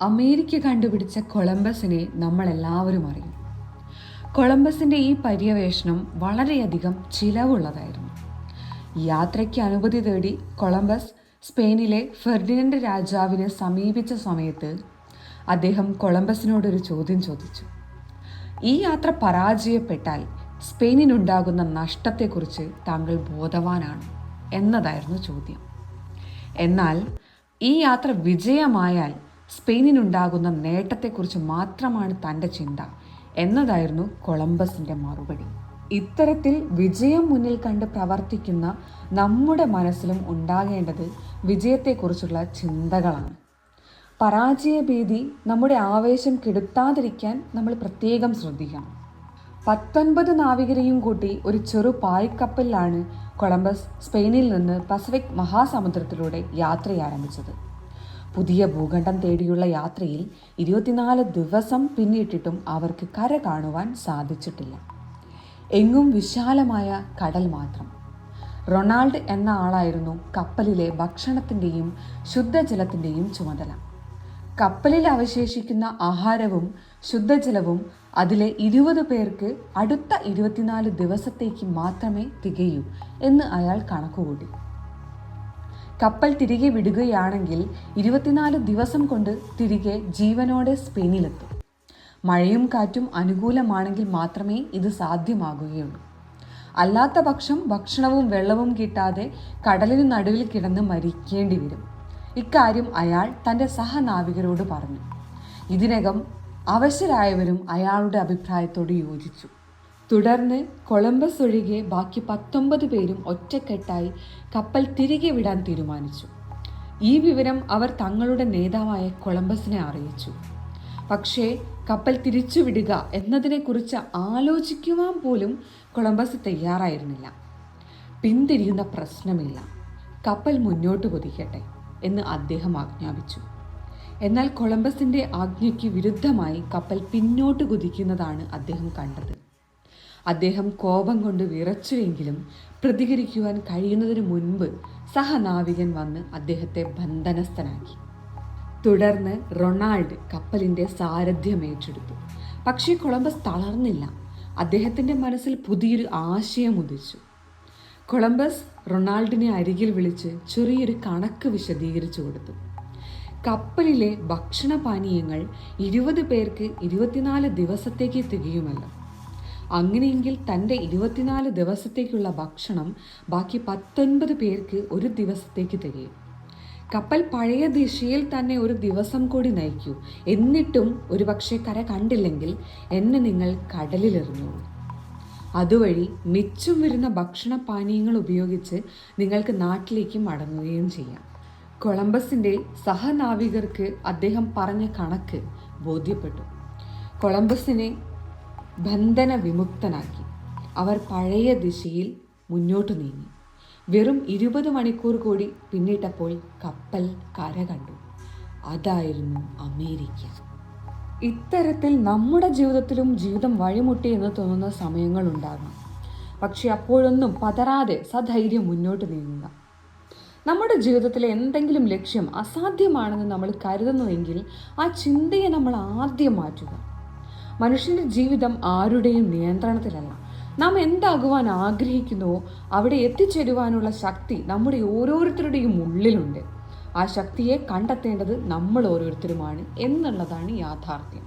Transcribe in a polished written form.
America കണ്ടുപിടിച്ച കൊളംബസിനെ നമ്മളെല്ലാവരും അറിയും. കൊളംബസിൻ്റെ ഈ പര്യവേഷണം വളരെയധികം ചിലവുള്ളതായിരുന്നു. യാത്രയ്ക്ക് അനുമതി തേടി കൊളംബസ് സ്പെയിനിലെ ഫെർഡിനൻഡ് രാജാവിനെ സമീപിച്ച സമയത്ത് അദ്ദേഹം കൊളംബസിനോടൊരു ചോദ്യം ചോദിച്ചു. ഈ യാത്ര പരാജയപ്പെട്ടാൽ സ്പെയിനിനുണ്ടാകുന്ന നഷ്ടത്തെക്കുറിച്ച് താങ്കൾ ബോധവാനാണ് എന്നതായിരുന്നു ചോദ്യം. എന്നാൽ ഈ യാത്ര വിജയമായാൽ സ്പെയിനിനുണ്ടാകുന്ന നേട്ടത്തെക്കുറിച്ച് മാത്രമാണ് തൻ്റെ ചിന്ത എന്നതായിരുന്നു കൊളംബസിൻ്റെ മറുപടി. ഇത്തരത്തിൽ വിജയം മുന്നിൽ കണ്ട് പ്രവർത്തിക്കുന്ന നമ്മുടെ മനസ്സിലും ഉണ്ടാകേണ്ടത് വിജയത്തെക്കുറിച്ചുള്ള ചിന്തകളാണ്. പരാജയഭീതി നമ്മുടെ ആവേശം കെടുത്താതിരിക്കാൻ നമ്മൾ പ്രത്യേകം ശ്രദ്ധിക്കണം. 19 നാവികരെയും കൂട്ടി ഒരു ചെറു പായ്ക്കപ്പലിലാണ് കൊളംബസ് സ്പെയിനിൽ നിന്ന് പസഫിക് മഹാസമുദ്രത്തിലൂടെ യാത്ര ആരംഭിച്ചത്. പുതിയ ഭൂഖണ്ഡം തേടിയുള്ള യാത്രയിൽ 24 ദിവസം പിന്നിട്ടിട്ടും അവർക്ക് കര കാണുവാൻ സാധിച്ചിട്ടില്ല. എങ്ങും വിശാലമായ കടൽ മാത്രം. റൊണാൾഡ് എന്ന ആളായിരുന്നു കപ്പലിലെ ഭക്ഷണത്തിൻ്റെയും ശുദ്ധജലത്തിൻ്റെയും ചുമതല. കപ്പലിൽ അവശേഷിക്കുന്ന ആഹാരവും ശുദ്ധജലവും അതിലെ 20 പേർക്ക് അടുത്ത 24 ദിവസത്തേക്ക് മാത്രമേ തികയൂ എന്ന് അയാൾ കണക്കുകൂട്ടി. കപ്പൽ തിരികെ വിടുകയാണെങ്കിൽ 24 ദിവസം കൊണ്ട് തിരികെ ജീവനോടെ സ്പെയിനിലെത്തും. മഴയും കാറ്റും അനുകൂലമാണെങ്കിൽ മാത്രമേ ഇത് സാധ്യമാകുകയുള്ളൂ. അല്ലാത്ത പക്ഷം ഭക്ഷണവും വെള്ളവും കിട്ടാതെ കടലിന് നടുവിൽ കിടന്ന് മരിക്കേണ്ടി വരും. ഇക്കാര്യം അയാൾ തൻ്റെ സഹനാവികരോട് പറഞ്ഞു. ഇതിനകം അവശരായവരും അയാളുടെ അഭിപ്രായത്തോട് യോജിച്ചു. തുടർന്ന് കൊളംബസ് ഒഴികെ ബാക്കി 19 പേരും ഒറ്റക്കെട്ടായി കപ്പൽ തിരികെ വിടാൻ തീരുമാനിച്ചു. ഈ വിവരം അവർ തങ്ങളുടെ നേതാവായ കൊളംബസിനെ അറിയിച്ചു. പക്ഷേ കപ്പൽ തിരിച്ചുവിടുക എന്നതിനെക്കുറിച്ച് ആലോചിക്കുവാൻ പോലും കൊളംബസ് തയ്യാറായിരുന്നില്ല. പിന്തിരിയുന്ന പ്രശ്നമില്ല, കപ്പൽ മുന്നോട്ട് കുതിക്കട്ടെ എന്ന് അദ്ദേഹം ആജ്ഞാപിച്ചു. എന്നാൽ കൊളംബസിൻ്റെ ആജ്ഞയ്ക്ക് വിരുദ്ധമായി കപ്പൽ പിന്നോട്ട് കുതിക്കുന്നതാണ് അദ്ദേഹം കണ്ടത്. അദ്ദേഹം കോപം കൊണ്ട് വിറച്ചുവെങ്കിലും പ്രതികരിക്കുവാൻ കഴിയുന്നതിന് മുൻപ് സഹനാവികൻ വന്ന് അദ്ദേഹത്തെ ബന്ധനസ്ഥനാക്കി. തുടർന്ന് റൊണാൾഡ് കപ്പലിൻ്റെ സാരഥ്യം ഏറ്റെടുത്തു. പക്ഷേ കൊളംബസ് തളർന്നില്ല. അദ്ദേഹത്തിൻ്റെ മനസ്സിൽ പുതിയൊരു ആശയം ഉദിച്ചു. കൊളംബസ് റൊണാൾഡിനെ അരികിൽ വിളിച്ച് ചെറിയൊരു കണക്ക് വിശദീകരിച്ചു കൊടുത്തു. കപ്പലിലെ ഭക്ഷണപാനീയങ്ങൾ 20 പേർക്ക് 24 ദിവസത്തേക്ക് തികയുമല്ലോ. അങ്ങനെയെങ്കിൽ തൻ്റെ 24 ദിവസത്തേക്കുള്ള ഭക്ഷണം ബാക്കി 19 പേർക്ക് ഒരു ദിവസത്തേക്ക് തികയും. കപ്പൽ പഴയ ദിശയിൽ തന്നെ ഒരു ദിവസം കൂടി നയിക്കൂ. എന്നിട്ടും ഒരുപക്ഷെ കര കണ്ടില്ലെങ്കിൽ എന്നെ നിങ്ങൾ കടലിലെറിഞ്ഞോളൂ. അതുവഴി മിച്ചം വരുന്ന ഭക്ഷണപാനീയങ്ങൾ ഉപയോഗിച്ച് നിങ്ങൾക്ക് നാട്ടിലേക്ക് മടങ്ങുകയും ചെയ്യാം. കൊളംബസിൻ്റെ സഹനാവികർക്ക് അദ്ദേഹം പറഞ്ഞ കണക്ക് ബോധ്യപ്പെട്ടു. കൊളംബസിനെ ബന്ധന വിമുക്തനാക്കി. അവർ പഴയ ദിശയിൽ മുന്നോട്ട് നീങ്ങി. വെറും 20 മണിക്കൂർ കൂടി പിന്നിട്ടപ്പോൾ കപ്പൽ കര കണ്ടു. അതായിരുന്നു അമേരിക്ക. ഇത്തരത്തിൽ നമ്മുടെ ജീവിതത്തിലും ജീവിതം വഴിമുട്ടി എന്ന് തോന്നുന്ന സമയങ്ങളുണ്ടാകാം. പക്ഷെ അപ്പോഴൊന്നും പതറാതെ സധൈര്യം മുന്നോട്ട് നീങ്ങുക. നമ്മുടെ ജീവിതത്തിലെ എന്തെങ്കിലും ലക്ഷ്യം അസാധ്യമാണെന്ന് നമ്മൾ കരുതുന്നുവെങ്കിൽ ആ ചിന്തയെ നമ്മൾ ആദ്യം മാറ്റുക. മനുഷ്യൻ്റെ ജീവിതം ആരുടെയും നിയന്ത്രണത്തിലല്ല. നാം എന്താകുവാൻ ആഗ്രഹിക്കുന്നുവോ അവിടെ എത്തിച്ചേരുവാനുള്ള ശക്തി നമ്മുടെ ഓരോരുത്തരുടെയും ഉള്ളിലുണ്ട്. ആ ശക്തിയെ കണ്ടെത്തേണ്ടത് നമ്മൾ ഓരോരുത്തരുമാണ് എന്നുള്ളതാണ് യാഥാർത്ഥ്യം.